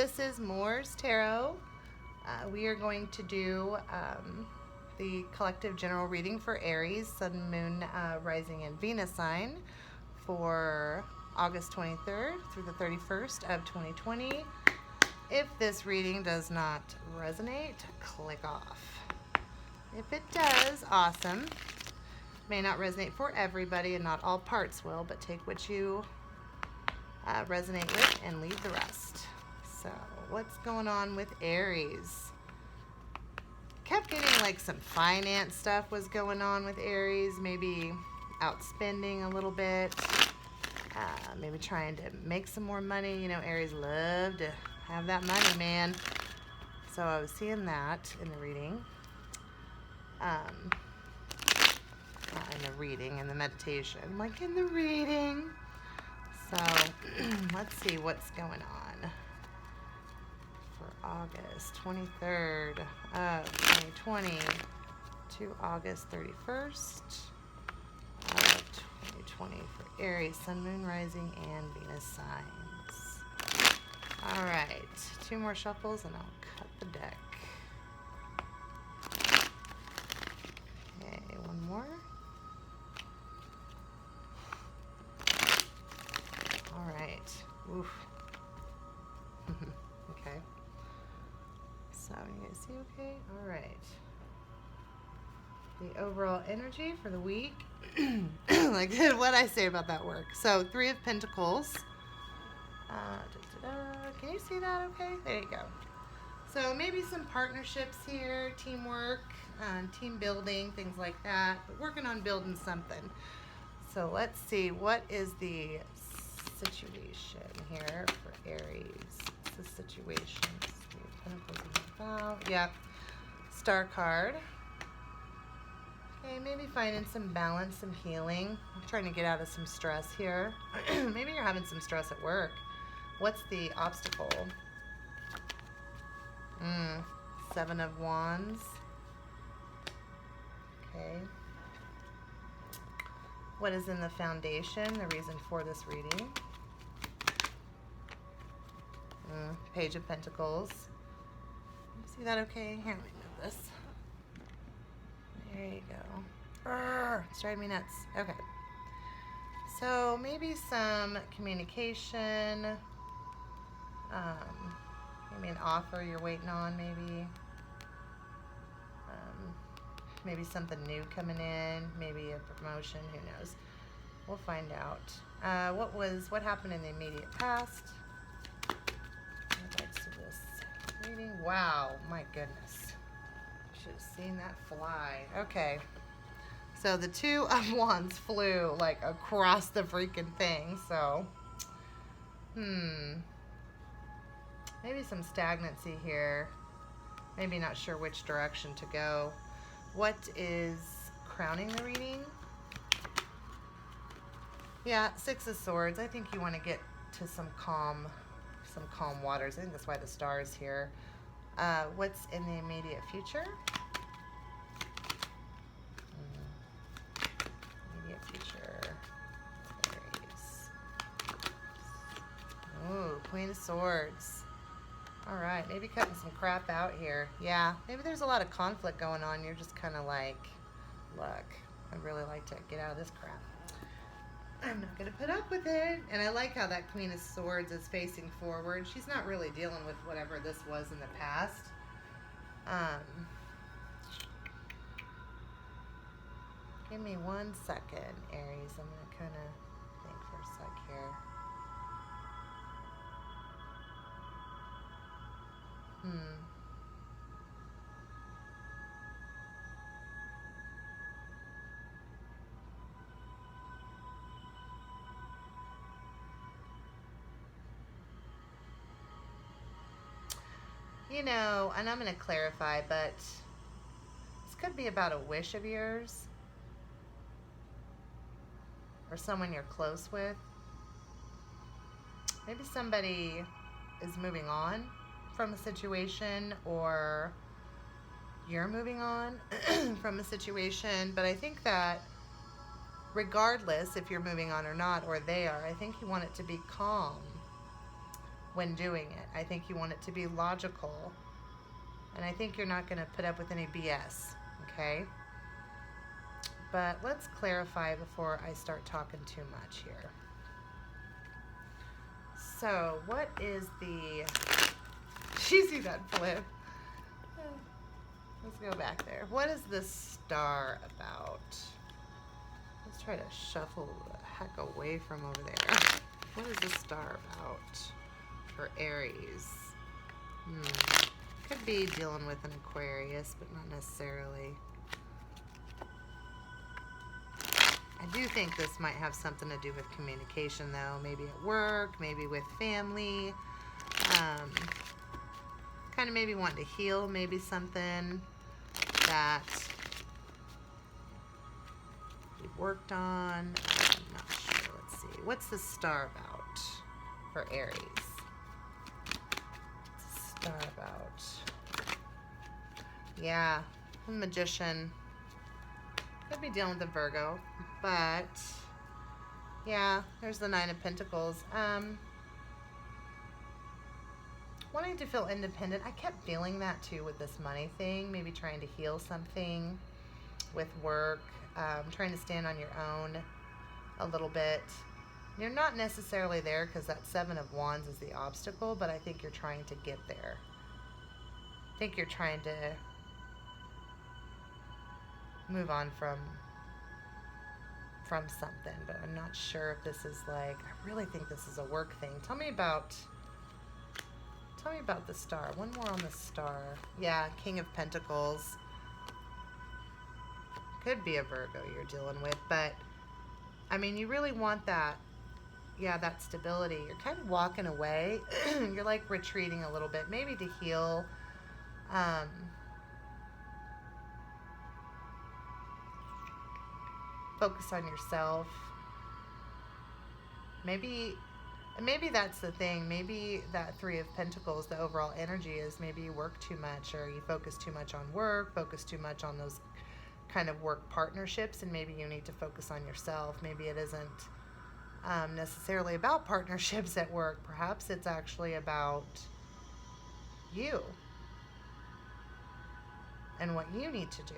this is Moore's Tarot. We are going to do the collective general reading for Aries, Sun, Moon, Rising, and Venus sign for August 23rd through the 31st of 2020. If this reading does not resonate, click off. If it does, awesome. May not resonate for everybody, and not all parts will, but take what you resonate with and leave the rest. So, what's going on with Aries? Kept getting like some finance stuff was going on with Aries, maybe outspending a little bit, maybe trying to make some more money. You know, Aries love to have that money, man. So I was seeing that in the reading. In the reading and the meditation, like in the reading. So let's see what's going on for August 23rd of 2020 to August 31st of 2020 for Aries, Sun, Moon, Rising, and Venus signs. All right, 2 more shuffles and I'll cut the deck. Okay, 1 more. All right. Oof. Okay. So you guys see okay? All right. The overall energy for the week. Like what I say about that work. So 3 of Pentacles. Can you see that okay? There you go. So maybe some partnerships here, teamwork, team building, things like that. But working on building something. So let's see, what is the situation here for Aries? It's the situation. Yep. Star card. Okay, maybe finding some balance, some healing. I'm trying to get out of some stress here. Maybe you're having some stress at work. What's the obstacle? 7 of Wands. Okay. What is in the foundation? The reason for this reading. Page of Pentacles. See that okay? Here, let me move this. There you go. It's driving me nuts. Okay. So maybe some communication. Maybe an offer you're waiting on, maybe. Maybe something new coming in, maybe a promotion, who knows. We'll find out. What happened in the immediate past? In regards to this reading. Wow, my goodness. Should have seen that fly. Okay. So the 2 of Wands flew like across the freaking thing, so maybe some stagnancy here. Maybe not sure which direction to go. What is crowning the reading? Yeah, 6 of Swords. I think you want to get to some calm waters. I think that's why the star is here. What's in the immediate future? Immediate future. Aries. Ooh, Queen of Swords. All right, maybe cutting some crap out here. Yeah, maybe there's a lot of conflict going on. You're just kind of like, look, I'd really like to get out of this crap. I'm not going to put up with it. And I like how that Queen of Swords is facing forward. She's not really dealing with whatever this was in the past. Give me 1 second, Aries. I'm going to kind of think for a sec here. You know, and I'm going to clarify, but this could be about a wish of yours or someone you're close with. Maybe somebody is moving on from a situation, or you're moving on from a situation. But I think that regardless if you're moving on or not, or they are, I think you want it to be calm. when doing it. I think you want it to be logical. And I think you're not going to put up with any BS, okay? But let's clarify before I start talking too much here. So, what is the... You see that flip? Let's go back there. What is this star about? Let's try to shuffle the heck away from over there. What is this star about for Aries? Could be dealing with an Aquarius, but not necessarily. I do think this might have something to do with communication, though. Maybe at work, maybe with family. Kind of maybe wanting to heal, maybe something that we worked on. I'm not sure. Let's see. What's the star about for Aries? What's the star about? Yeah, a magician. Could be dealing with a Virgo, but yeah, there's the Nine of Pentacles. Wanting to feel independent. I kept feeling that too with this money thing. Maybe trying to heal something with work. Trying to stand on your own a little bit. You're not necessarily there because that Seven of Wands is the obstacle, but I think you're trying to get there. I think you're trying to move on from something, but I'm not sure if this is like, I really think this is a work thing. Tell me about the star. One more on the star. Yeah, King of Pentacles. Could be a Virgo you're dealing with, but I mean, you really want that, yeah, that stability. You're kind of walking away. You're like retreating a little bit, maybe to heal. Focus on yourself. Maybe that's the thing. Maybe that Three of Pentacles, the overall energy is maybe you work too much, or you focus too much on work, focus too much on those kind of work partnerships, and maybe you need to focus on yourself. Maybe it isn't necessarily about partnerships at work. Perhaps it's actually about you and what you need to do.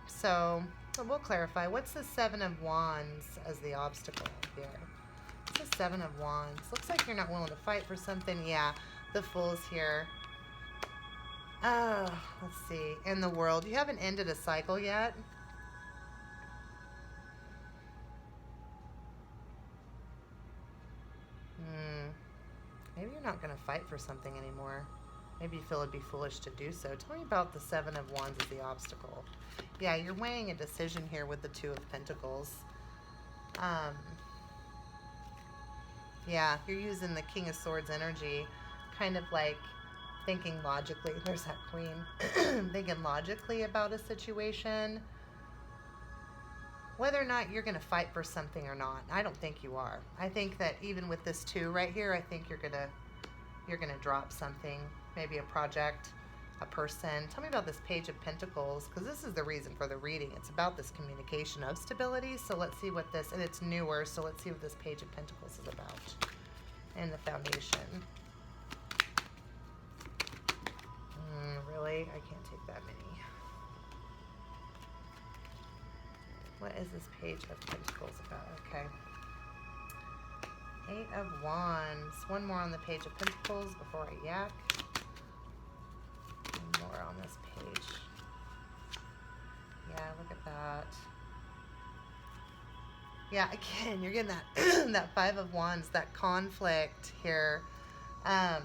So we'll clarify. What's the Seven of Wands as the obstacle here? What's the Seven of Wands? Looks like you're not willing to fight for something. Yeah, the Fool's here. Oh, let's see. In the World. You haven't ended a cycle yet. Maybe you're not going to fight for something anymore. Maybe you feel it'd be foolish to do so. Tell me about the Seven of Wands as the obstacle. Yeah, you're weighing a decision here with the Two of Pentacles. Yeah, you're using the King of Swords energy, kind of like thinking logically. There's that Queen. Thinking logically about a situation. Whether or not you're going to fight for something or not, I don't think you are. I think that even with this two right here, I think you're gonna drop something, maybe a project, a person. Tell me about this Page of Pentacles, because this is the reason for the reading. It's about this communication of stability. So let's see what this, and it's newer, so let's see what this Page of Pentacles is about. And the Foundation. Really? I can't take that many. What is this Page of Pentacles about? Okay. Eight of Wands. One more on the Page of Pentacles before I yak. One more on this page. Yeah, look at that. Yeah, again, you're getting that that Five of Wands, that conflict here. You're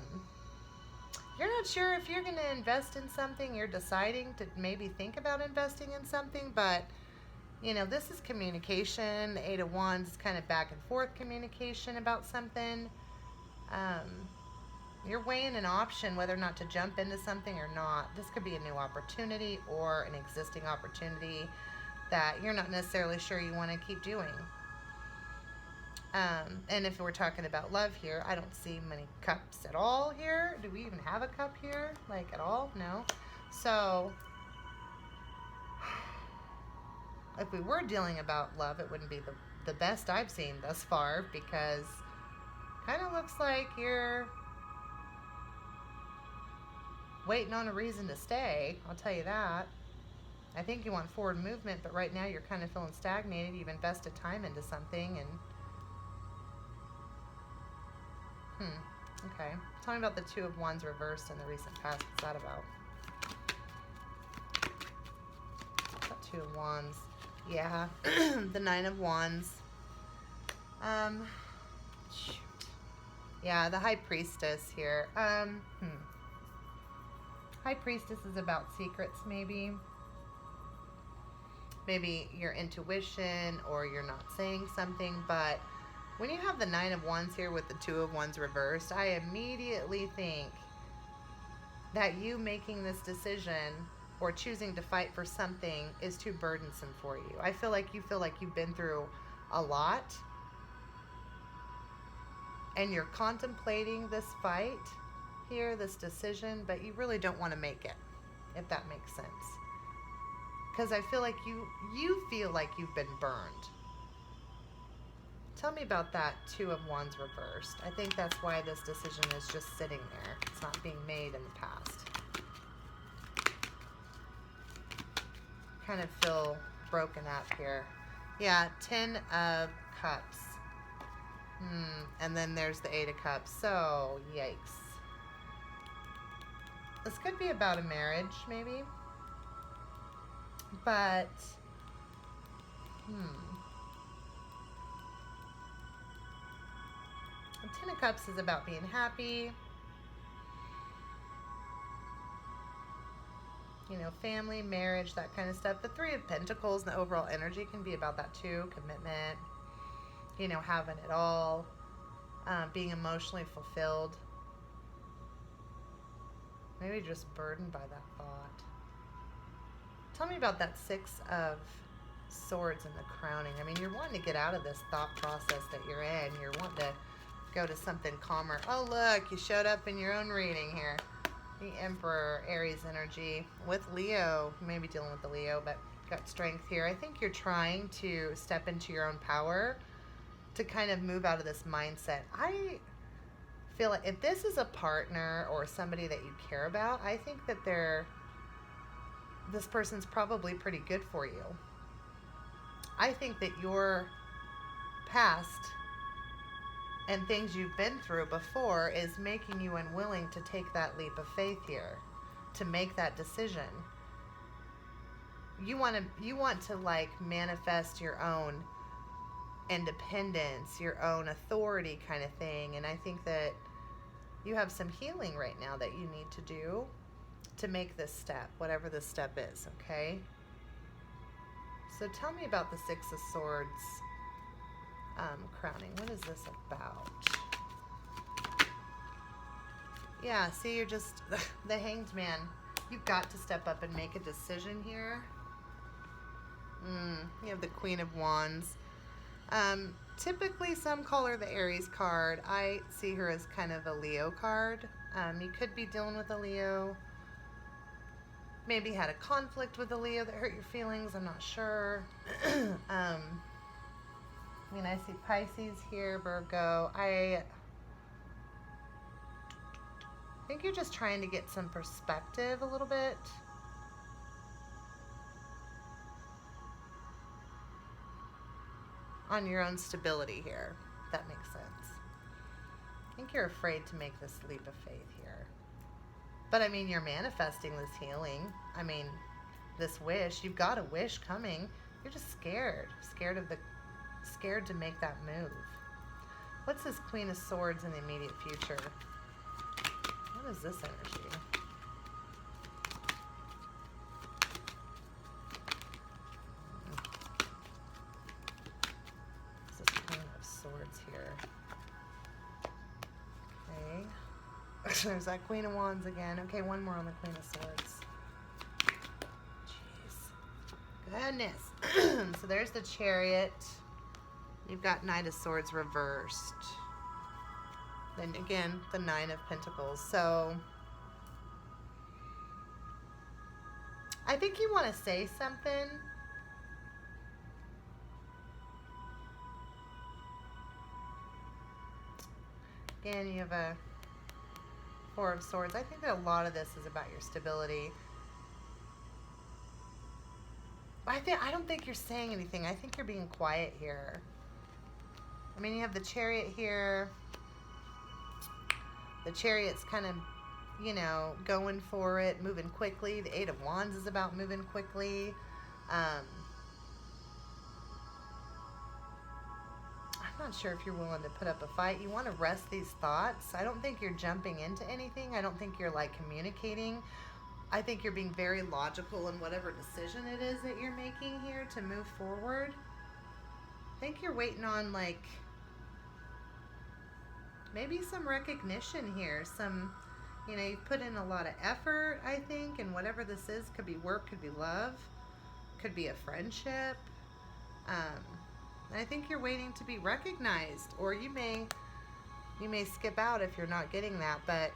not sure if you're going to invest in something. You're deciding to maybe think about investing in something, but you know, this is communication. The Eight of Wands is kind of back and forth communication about something. You're weighing an option whether or not to jump into something or not. This could be a new opportunity or an existing opportunity that you're not necessarily sure you want to keep doing. And if we're talking about love here, I don't see many cups at all here. Do we even have a cup here? Like at all? No. So if we were dealing about love, it wouldn't be the best I've seen thus far, because kind of looks like you're waiting on a reason to stay, I'll tell you that. I think you want forward movement, but right now you're kind of feeling stagnated. You've invested time into something, and okay. Tell me about the Two of Wands reversed in the recent past. What's that about? That Two of Wands. Yeah. The Nine of Wands. Shoot. Yeah, the High Priestess here. High Priestess is about secrets, maybe. Maybe your intuition, or you're not saying something, but when you have the Nine of Wands here with the Two of Wands reversed, I immediately think that you making this decision or choosing to fight for something is too burdensome for you. I feel like you've been through a lot, and you're contemplating this fight here, this decision, but you really don't want to make it, if that makes sense. Because I feel like you feel like you've been burned. Tell me about that Two of Wands reversed. I think that's why this decision is just sitting there. It's not being made in the past. Kind of feel broken up here. Yeah, 10 of Cups. And then there's the 8 of Cups. So, yikes. This could be about a marriage, maybe. But, the 10 of Cups is about being happy. You know, family, marriage, that kind of stuff. The 3 of Pentacles, the overall energy can be about that too. Commitment, you know, having it all, being emotionally fulfilled. Maybe just burdened by that thought. Tell me about that 6 of Swords and the crowning. I mean, you're wanting to get out of this thought process that you're in. You're wanting to go to something calmer. Oh, look, you showed up in your own reading here. The Emperor, Aries energy with Leo. Maybe dealing with the Leo, but got strength here. I think you're trying to step into your own power to kind of move out of this mindset. I feel like if this is a partner or somebody that you care about, I think that this person's probably pretty good for you. I think that your past and things you've been through before is making you unwilling to take that leap of faith here, to make that decision. You want to like manifest your own independence, your own authority kind of thing, and I think that you have some healing right now that you need to do to make this step, whatever this step is, okay? So tell me about the 6 of Swords crowning. What is this about? Yeah, see, you're just the Hanged Man. You've got to step up and make a decision here. You have the Queen of Wands. Typically, some call her the Aries card. I see her as kind of a Leo card. You could be dealing with a Leo. Maybe had a conflict with a Leo that hurt your feelings. I'm not sure. I mean, I see Pisces here, Virgo. I think you're just trying to get some perspective a little bit. On your own stability here, if that makes sense. I think you're afraid to make this leap of faith here. But I mean, you're manifesting this healing. I mean, this wish. You've got a wish coming. You're just scared. Scared to make that move. What's this Queen of Swords in the immediate future? What is this energy? What's this Queen of Swords here? Okay. There's that Queen of Wands again. Okay, one more on the Queen of Swords. Jeez. Goodness. So there's the Chariot. You've got Knight of Swords reversed. Then again, the 9 of Pentacles. So I think you want to say something. Again, you have a Four of Swords. I think that a lot of this is about your stability. I don't think you're saying anything. I think you're being quiet here. I mean, you have the Chariot here. The Chariot's kind of, you know, going for it, moving quickly. The Eight of Wands is about moving quickly. I'm not sure if you're willing to put up a fight. You want to rest these thoughts. I don't think you're jumping into anything. I don't think you're like communicating. I think you're being very logical in whatever decision it is that you're making here to move forward. I think you're waiting on like maybe some recognition here. Some, you know, you've put in a lot of effort, I think, and whatever this is, could be work, could be love, could be a friendship. I think you're waiting to be recognized, or you may skip out if you're not getting that, but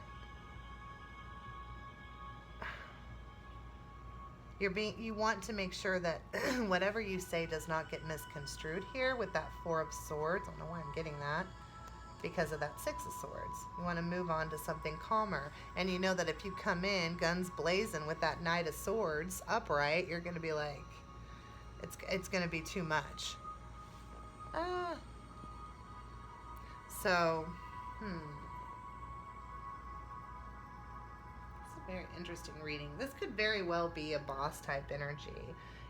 you want to make sure that whatever you say does not get misconstrued here with that Four of Swords. I don't know why I'm getting that, because of that Six of Swords. You want to move on to something calmer, and you know that if you come in guns blazing with that Knight of Swords upright, you're going to be like, it's going to be too much. So, it's a very interesting reading. This could very well be a boss type energy.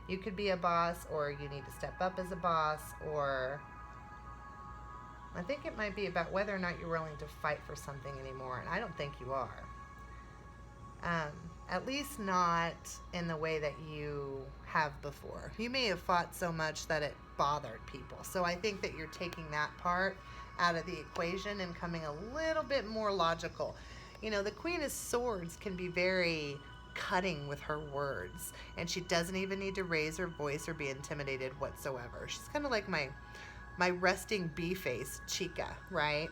You could be a boss, or you need to step up as a boss, or I think it might be about whether or not you're willing to fight for something anymore, and I don't think you are. At least not in the way that you have before. You may have fought so much that it bothered people. So I think that you're taking that part out of the equation and coming a little bit more logical. You know, the Queen of Swords can be very cutting with her words, and she doesn't even need to raise her voice or be intimidated whatsoever. She's kind of like my resting bee face chica, right?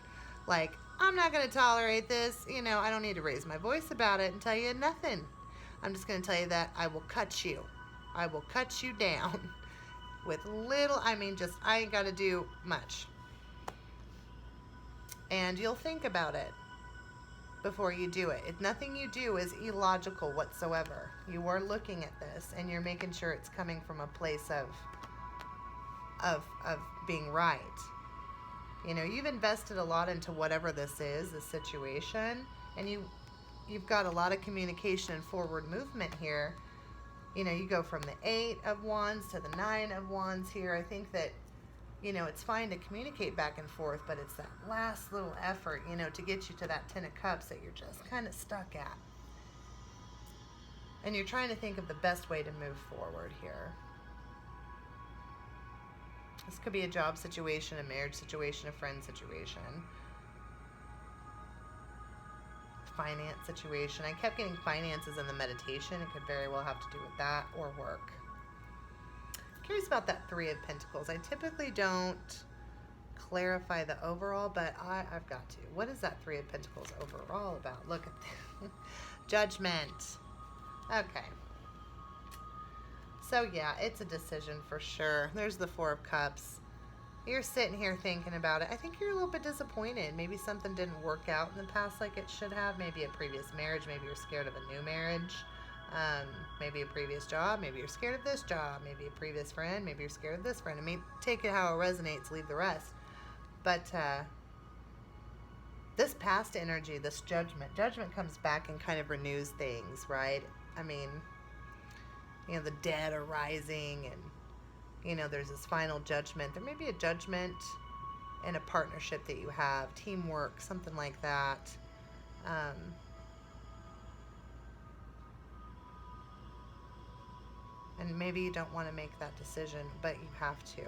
Like, I'm not going to tolerate this. You know, I don't need to raise my voice about it and tell you nothing. I'm just going to tell you that I will cut you. I will cut you down with little, I ain't got to do much. And you'll think about it before you do it. Nothing you do is illogical whatsoever. You are looking at this and you're making sure it's coming from a place of being right. You know, you've invested a lot into whatever this is, the situation, and you've got a lot of communication and forward movement here. You know, you go from the Eight of Wands to the Nine of Wands here. I think that, you know, it's fine to communicate back and forth, but it's that last little effort, you know, to get you to that Ten of Cups that you're just kind of stuck at. And you're trying to think of the best way to move forward here. This could be a job situation, a marriage situation, a friend situation, finance situation. I kept getting finances in the meditation. It could very well have to do with that, or work. I'm curious about that Three of Pentacles. I typically don't clarify the overall, but I've got to. What is that Three of Pentacles overall about? Look at this. Judgment. Okay. So yeah, it's a decision for sure. There's the Four of Cups. You're sitting here thinking about it. I think you're a little bit disappointed. Maybe something didn't work out in the past like it should have. Maybe a previous marriage. Maybe you're scared of a new marriage. Maybe a previous job. Maybe you're scared of this job. Maybe a previous friend. Maybe you're scared of this friend. I mean, take it how it resonates, leave the rest. But this past energy, this judgment comes back and kind of renews things, right? I mean, you know, the dead are rising, and, you know, there's this final judgment. There may be a judgment in a partnership that you have, teamwork, something like that. And maybe you don't want to make that decision, but you have to.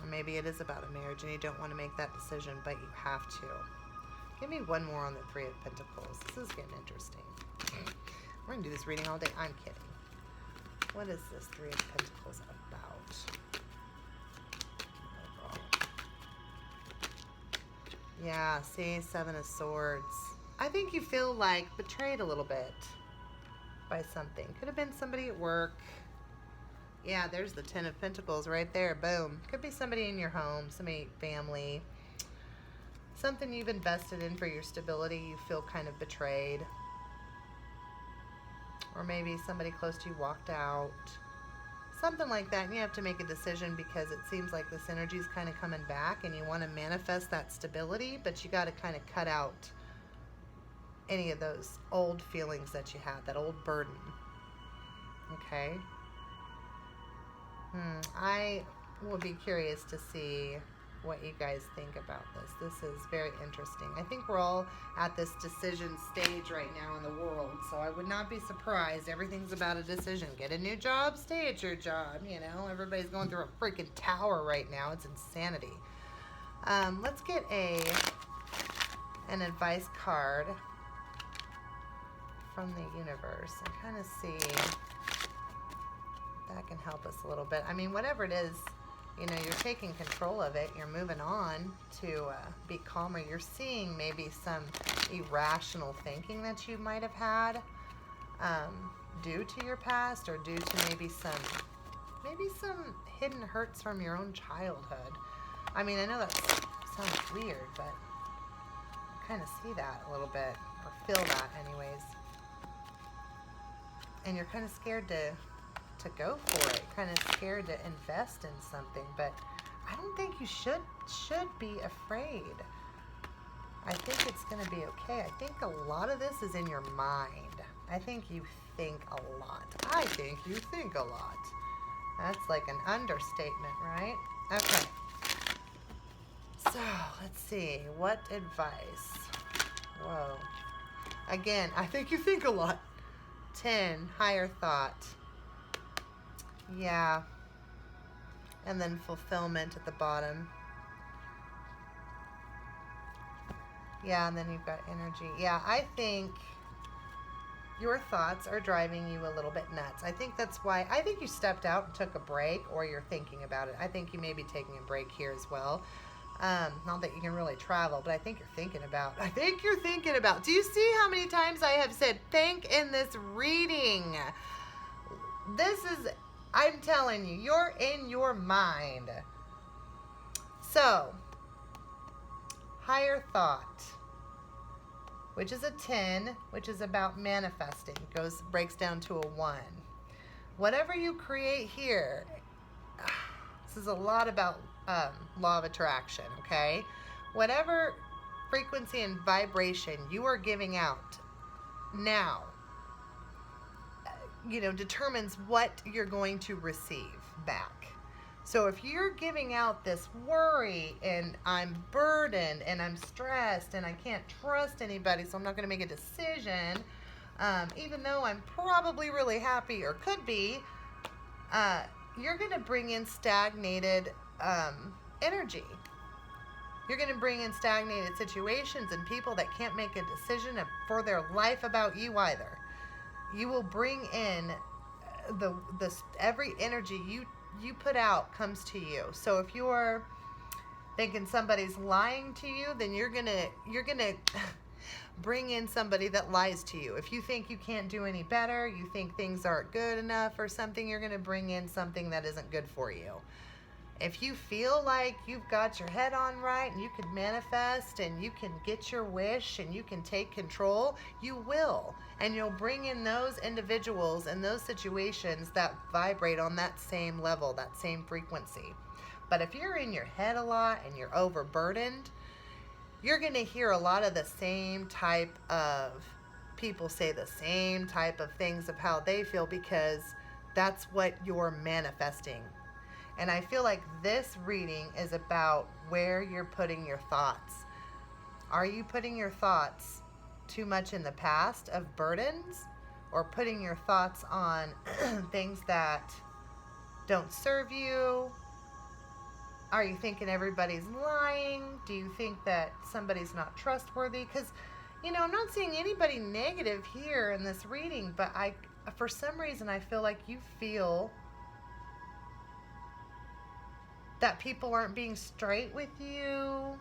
Or maybe it is about a marriage and you don't want to make that decision, but you have to. Give me one more on the Three of Pentacles. This is getting interesting. We're going to do this reading all day. I'm kidding. What is this Three of Pentacles about? Overall. Yeah, see, Seven of Swords. I think you feel like betrayed a little bit by something. Could have been somebody at work. Yeah, there's the Ten of Pentacles right there. Boom. Could be somebody in your home, somebody, family. something you've invested in for your stability, you feel kind of betrayed. Or maybe somebody close to you walked out. Something like that, and you have to make a decision because it seems like this energy is kind of coming back and you want to manifest that stability, but you got to kind of cut out any of those old feelings that you had, that old burden. Okay? I will be curious to see what you guys think about this. This is very interesting. I think we're all at this decision stage right now in the world, so I would not be surprised. Everything's about a decision. Get a new job, stay at your job. You know, everybody's going through a freaking tower right now. It's insanity. Let's get an advice card from the universe and kind of see if that can help us a little bit. I mean, whatever it is, you know, you're taking control of it. You're moving on to be calmer. You're seeing maybe some irrational thinking that you might have had due to your past, or due to maybe some hidden hurts from your own childhood. I mean, I know that sounds weird, but I kind of see that a little bit, or feel that anyways. And you're kind of scared to go for it, kind of scared to invest in something, but I don't think you should be afraid. I think it's going to be okay. I think a lot of this is in your mind. I think you think a lot. I think you think a lot. That's like an understatement, right? Okay. So, let's see. What advice? Whoa. Again, I think you think a lot. 10, higher thought. Yeah. And then fulfillment at the bottom. Yeah, and then you've got energy. Yeah, I think your thoughts are driving you a little bit nuts. I think that's why, I think you stepped out and took a break, or you're thinking about it. I think you may be taking a break here as well. Not that you can really travel, but I think you're thinking about. Do you see how many times I have said think in this reading? This is, I'm telling you, you're in your mind. So, higher thought, which is a 10, which is about manifesting, breaks down to a 1. Whatever you create here, this is a lot about law of attraction, okay? Whatever frequency and vibration you are giving out now, determines what you're going to receive back. So if you're giving out this worry, and I'm burdened, and I'm stressed, and I can't trust anybody, so I'm not going to make a decision, even though I'm probably really happy or could be, you're going to bring in stagnated energy. You're going to bring in stagnated situations and people that can't make a decision for their life about you either. You will bring in every energy you put out comes to you. So if you're thinking somebody's lying to you, then you're gonna bring in somebody that lies to you. If you think you can't do any better, you think things aren't good enough or something, you're gonna bring in something that isn't good for you. If you feel like you've got your head on right and you can manifest and you can get your wish and you can take control, you will. And you'll bring in those individuals and those situations that vibrate on that same level, that same frequency. But if you're in your head a lot and you're overburdened, you're going to hear a lot of the same type of people say the same type of things of how they feel, because that's what you're manifesting. And I feel like this reading is about where you're putting your thoughts. Are you putting your thoughts too much in the past of burdens, or putting your thoughts on things that don't serve you? Are you thinking everybody's lying? Do you think that somebody's not trustworthy? Because, I'm not seeing anybody negative here in this reading, but for some reason, I feel like you feel that people aren't being straight with you,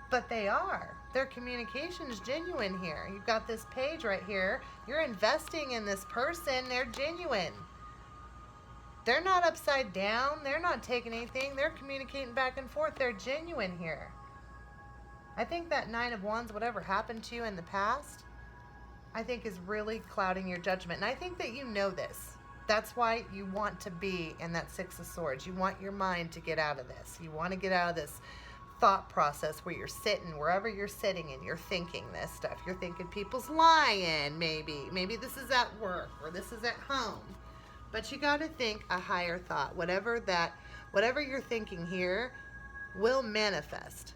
but they are. Their communication is genuine here. You've got this page right here. You're investing in this person. They're genuine. They're not upside down. They're not taking anything. They're communicating back and forth. They're genuine here. I think that Nine of Wands, whatever happened to you in the past, I think is really clouding your judgment. And I think that you know this. That's why you want to be in that Six of Swords. You want your mind to get out of this. You want to get out of this thought process where you're sitting, wherever you're sitting, and you're thinking this stuff. You're thinking people's lying, maybe. Maybe this is at work or this is at home. But you got to think a higher thought. Whatever you're thinking here will manifest.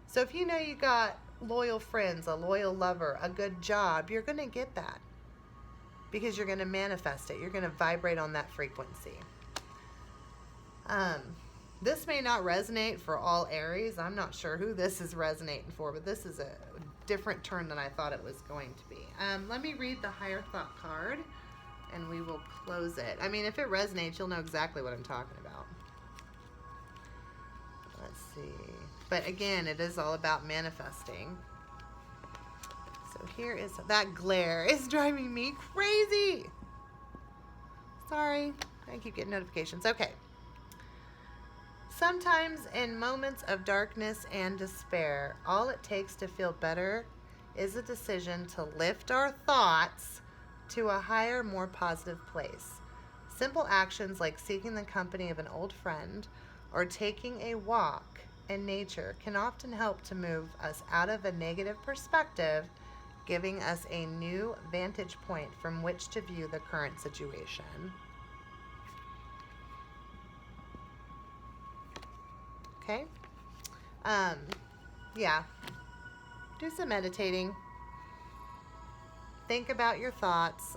So if you know you got loyal friends, a loyal lover, a good job, you're going to get that. Because you're going to manifest it. You're going to vibrate on that frequency. This may not resonate for all Aries. I'm not sure who this is resonating for, but this is a different turn than I thought it was going to be. Let me read the higher thought card, and we will close it. I mean, if it resonates, you'll know exactly what I'm talking about. Let's see. But again, it is all about manifesting. So here is, that glare is driving me crazy. Sorry, I keep getting notifications. Okay. Sometimes in moments of darkness and despair, all it takes to feel better is a decision to lift our thoughts to a higher, more positive place. Simple actions like seeking the company of an old friend or taking a walk in nature can often help to move us out of a negative perspective, giving us a new vantage point from which to view the current situation. Okay? Yeah. Do some meditating. Think about your thoughts.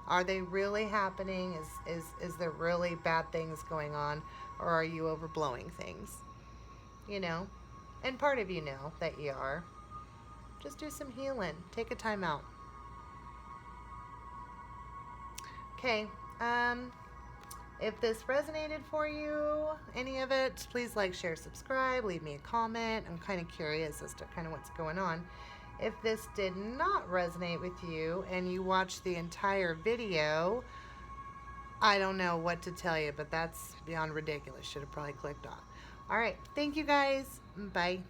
Are they really happening? Is there really bad things going on? Or are you overblowing things? You know? And part of you know that you are. Just do some healing. Take a time out. Okay. If this resonated for you, any of it, please like, share, subscribe, leave me a comment. I'm kind of curious as to kind of what's going on. If this did not resonate with you and you watched the entire video, I don't know what to tell you, but that's beyond ridiculous. Should have probably clicked off. All right. Thank you guys. Bye.